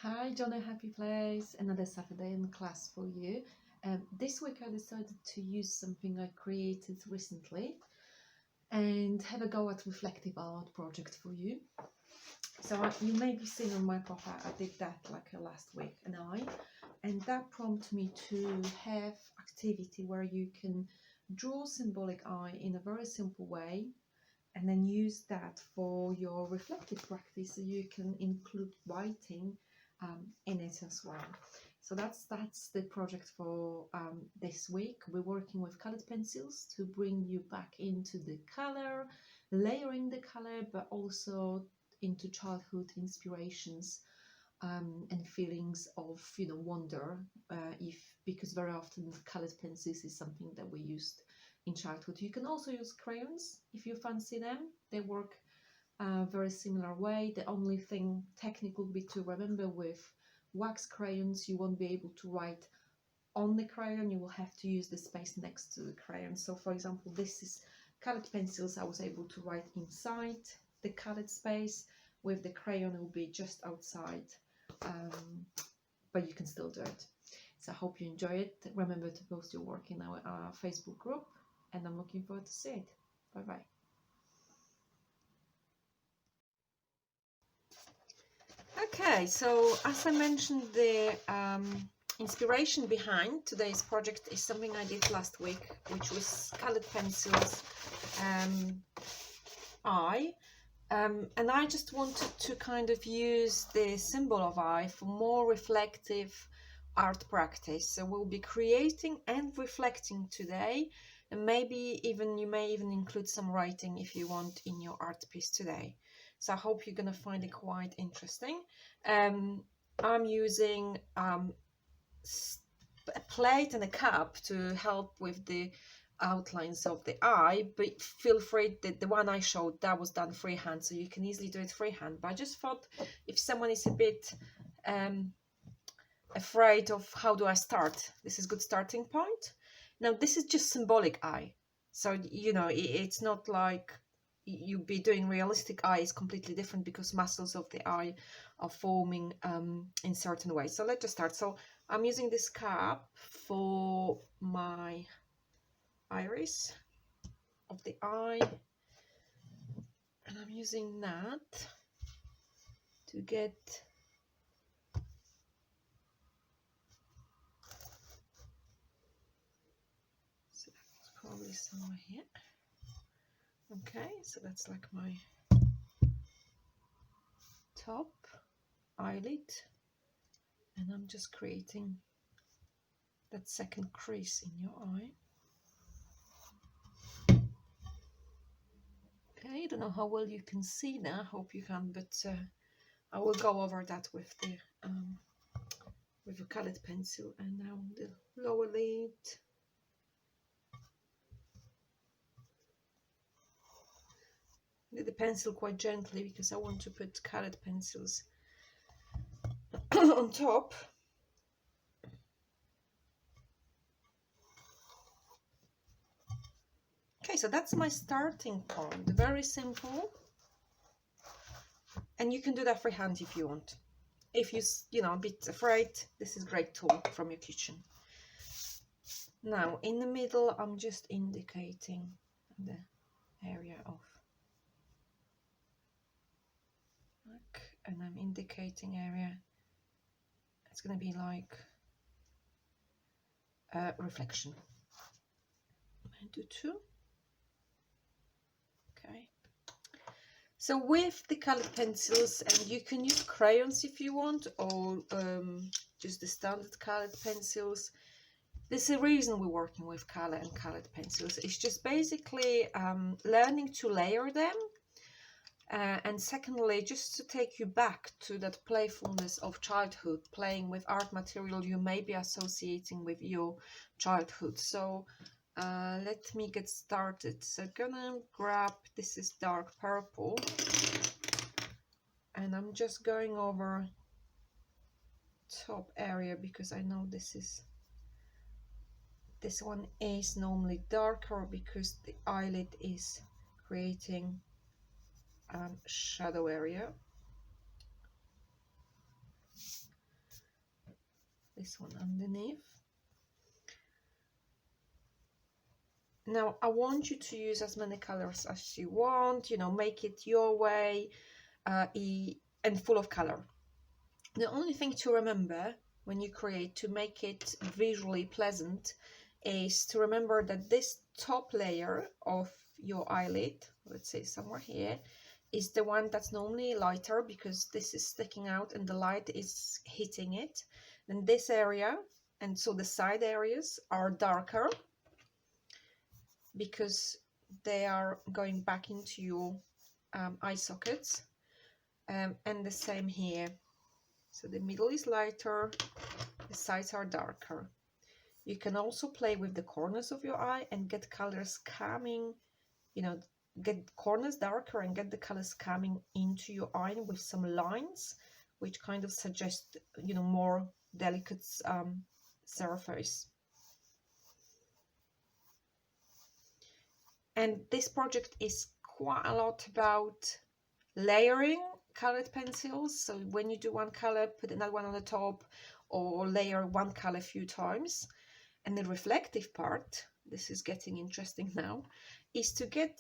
Hi, Johnny Happy Place. Another Saturday in class for you. This week I decided to use something I created recently and have a go at reflective art project for you. So you may be seeing on my profile, I did that like last week, and that prompted me to have activity where you can draw symbolic eye in a very simple way and then use that for your reflective practice, so you can include writing in it as well. So that's the project for this week. We're working with colored pencils to bring you back into the color, layering the color, but also into childhood inspirations and feelings of wonder, because very often colored pencils is something that we used in childhood. You can also use crayons if you fancy them. They work very similar way. The only thing technical bit to remember: with wax crayons you won't be able to write on the crayon, you will have to use the space next to the crayon. So for example, this is colored pencils, I was able to write inside the colored space. With the crayon it will be just outside, but you can still do it. So I hope you enjoy it. Remember to post your work in our Facebook group, and I'm looking forward to see it. Bye bye. Okay, so as I mentioned, the inspiration behind today's project is something I did last week, which was colored pencils eye. And I just wanted to kind of use the symbol of eye for more reflective art practice. So we'll be creating and reflecting today, and maybe even you may even include some writing if you want in your art piece today. So I hope you're going to find it quite interesting. I'm using a plate and a cup to help with the outlines of the eye, but feel free, the one I showed, that was done freehand, so you can easily do it freehand. But I just thought, if someone is a bit afraid of how do I start, this is a good starting point. Now this is just symbolic eye, so it's not like you'd be doing realistic eye. Is completely different because muscles of the eye are forming in certain ways. So let's just start. So I'm using this cup for my iris of the eye, and I'm using that to get so that's probably somewhere here. Okay, so that's like my top eyelid, and I'm just creating that second crease in your eye. Okay, I don't know how well you can see that. I hope you can, but I will go over that with a colored pencil. And now the lower lid. The pencil quite gently because I want to put colored pencils on top. Okay, so that's my starting point. Very simple, and you can do that freehand if you want. If you're a bit afraid, this is a great tool from your kitchen. Now in the middle, I'm just indicating the area of black, and I'm indicating area. It's going to be like reflection. I do two. Okay. So with the colored pencils, and you can use crayons if you want, or just the standard colored pencils. There's a reason we're working with color and colored pencils. It's just basically learning to layer them. And secondly, just to take you back to that playfulness of childhood, playing with art material you may be associating with your childhood. So let me get started. So I'm gonna grab, this is dark purple, and I'm just going over top area because I know this one is normally darker because the eyelid is creating shadow area. this one underneath. Now I want you to use as many colors as you want, you know, make it your way, and full of color. The only thing to remember when you create, to make it visually pleasant, is to remember that this top layer of your eyelid, let's say somewhere here, is the one that's normally lighter because this is sticking out and the light is hitting it. Then this area, and so the side areas, are darker because they are going back into your eye sockets, and the same here. So the middle is lighter, the sides are darker. You can also play with the corners of your eye and get colors coming, you know, get corners darker and get the colors coming into your eye with some lines, which kind of suggest, you know, more delicate surface. And this project is quite a lot about layering colored pencils. So when you do one color, put another one on the top, or layer one color a few times. And the reflective part, this is getting interesting now, is to get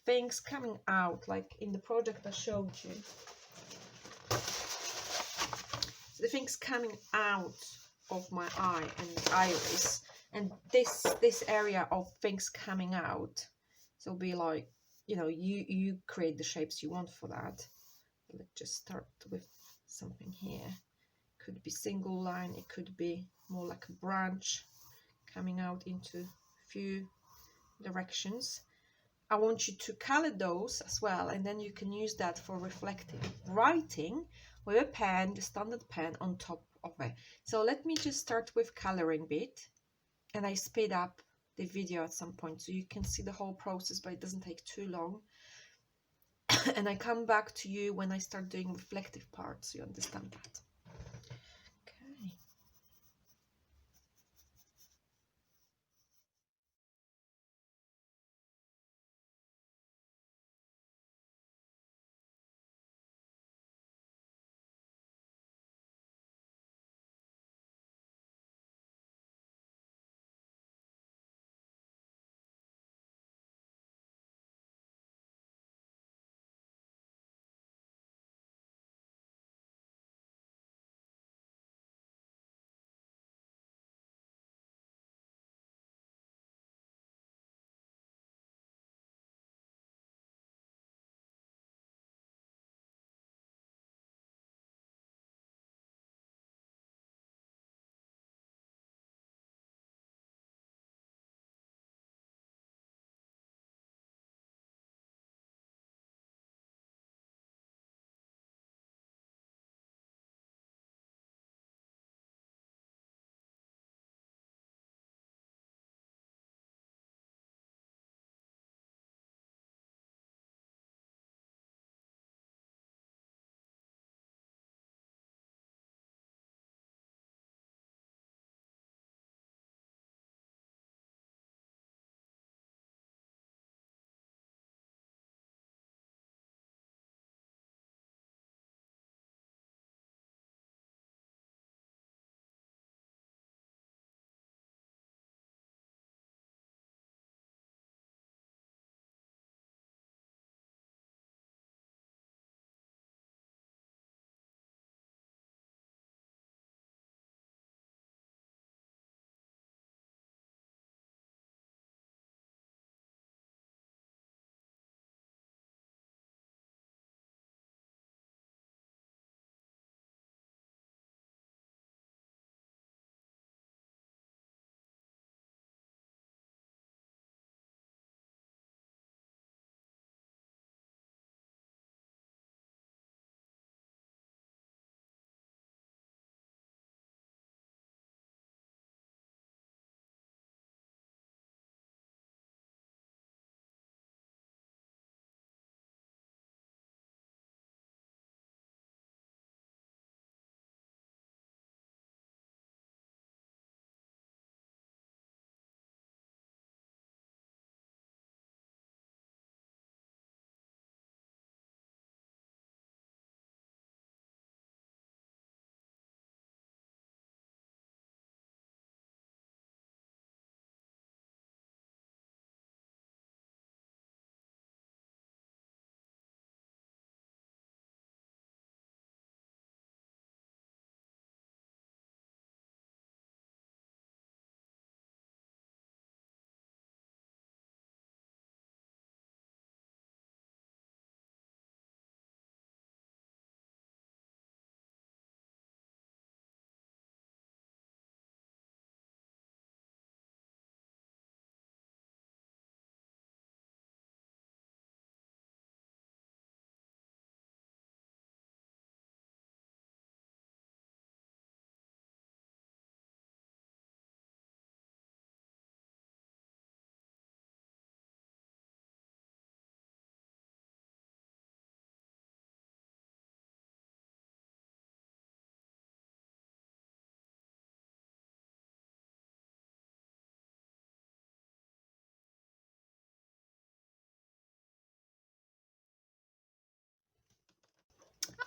things coming out, like in the project I showed you. So the things coming out of my eye and iris, and this area of things coming out. So be like, you know, you create the shapes you want for that. Let's just start with something here. Could be single line, it could be more like a branch coming out into a few directions. I want you to color those as well, and then you can use that for reflective writing with a pen, the standard pen on top of it. So let me just start with coloring bit, and I speed up the video at some point so you can see the whole process, but it doesn't take too long. And I come back to you when I start doing reflective parts, so you understand that.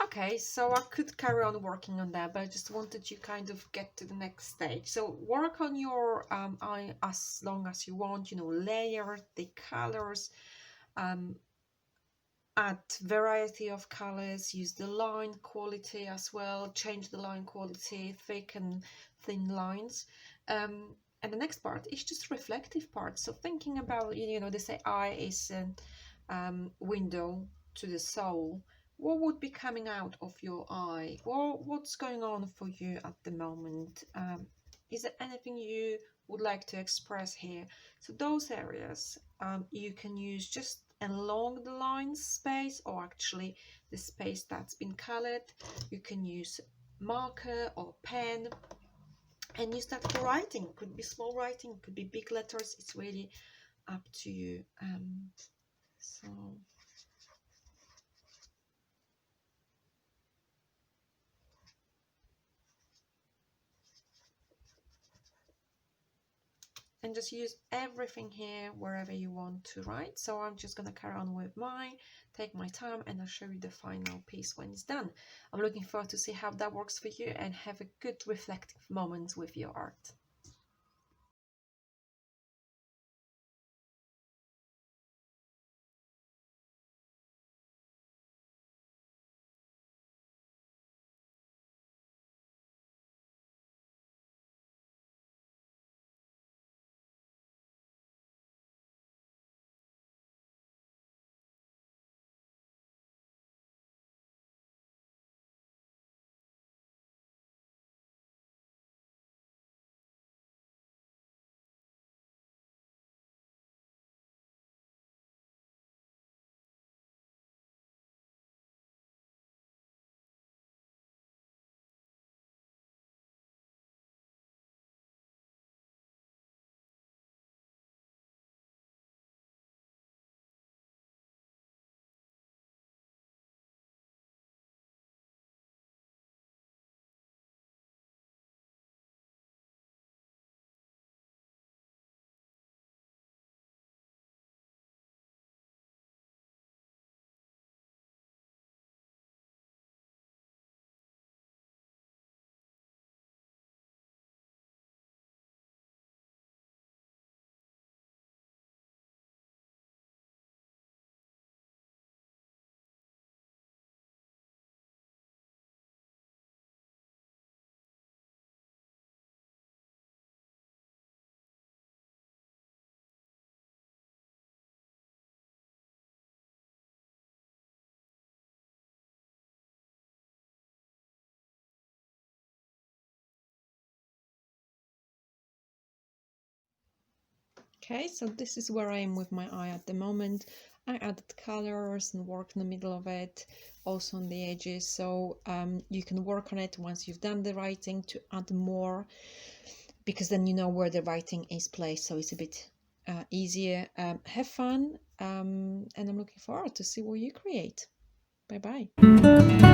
Okay, so I could carry on working on that, but I just wanted you kind of get to the next stage. So work on your eye as long as you want, you know, layer the colors, um, add variety of colors, use the line quality as well, change the line quality, thick and thin lines. And the next part is just reflective part. So thinking about, you know, they say eye is a window to the soul. What would be coming out of your eye? Well, what's going on for you at the moment? Is there anything you would like to express here? So those areas you can use just along the line space, or actually the space that's been colored. You can use marker or pen and use that for writing. Could be small writing, could be big letters. It's really up to you. So and just use everything here wherever you want to write. So I'm just going to carry on with mine, take my time, and I'll show you the final piece when it's done. I'm looking forward to see how that works for you, and have a good reflective moment with your art. Okay, so this is where I am with my eye at the moment. I added colors and worked in the middle of it, also on the edges. So you can work on it once you've done the writing to add more, because then you know where the writing is placed, so it's a bit easier. Have fun, and I'm looking forward to see what you create. Bye bye.